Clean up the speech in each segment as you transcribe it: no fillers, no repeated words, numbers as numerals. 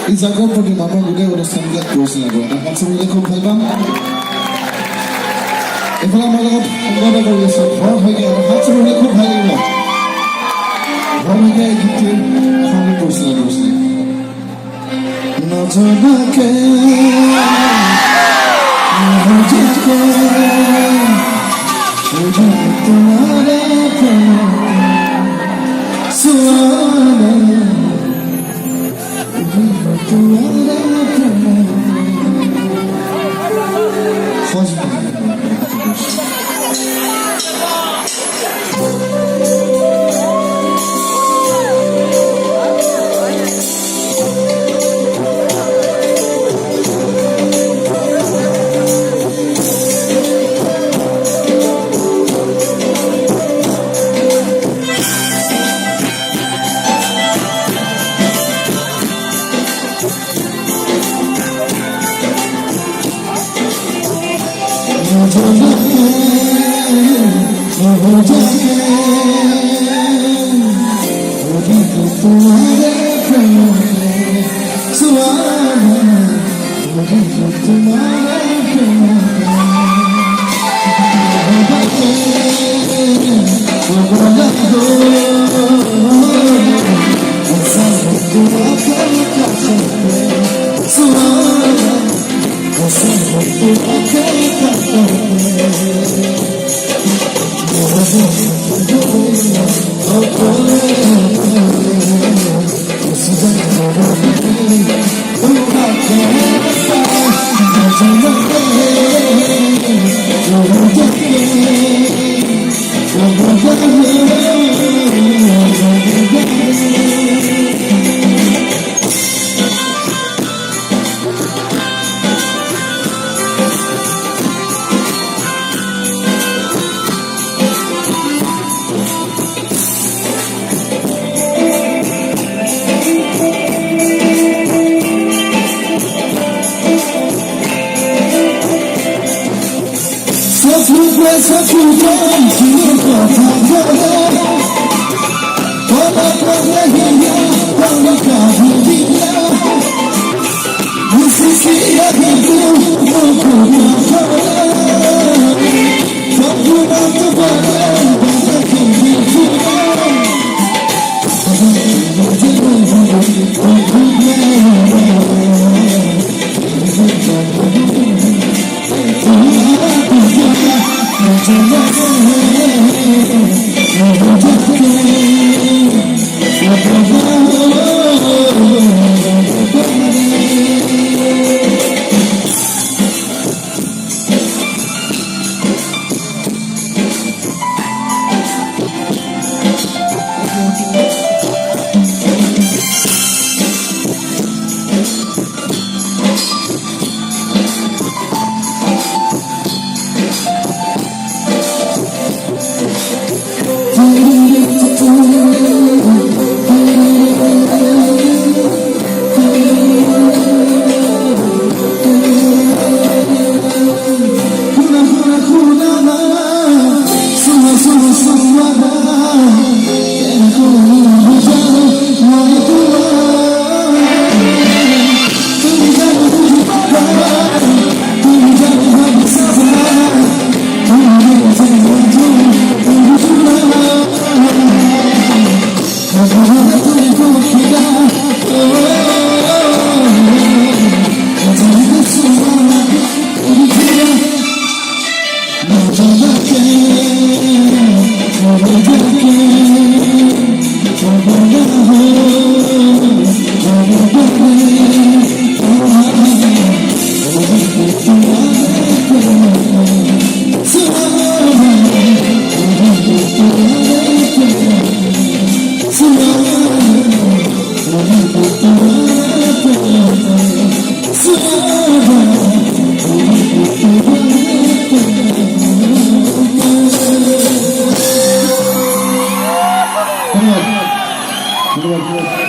এই জায়গার প্রতি মানুষ গোটেই অনুষ্ঠানবিলাক কৰিছিল আৰু এটা ফাংচন হ'লে খুব ভাল পাম এইফালে আমাৰ লগত সংগত কৰি আছো ঘৰত হয়গে আৰু ফাংচন হ'লে খুব ভাল লাগিব ঘৰত হয়গে এই গীতটি সংগীত কৰিছিল আৰু নজনাকে তোমাৰে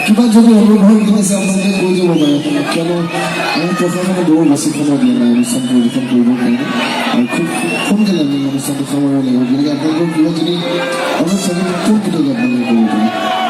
কিবা যদি অনুভৱ কিনেছে আপোনালোকে কৈ যাব পাৰে কিয়নো আমি প্ৰশাসনে বৰ বেছি সময় দিয়া নাই অনুষ্ঠান পৰিৱেশন কৰিবৰ কাৰণে আৰু খুব সোনকালে আমি অনুষ্ঠানটো সামৰিব লাগিব গতিকে আপোনালোকৰ কিবা যদি অলপ চাগে কোন কেতিয়া আপোনালোকে কৰিব পাৰে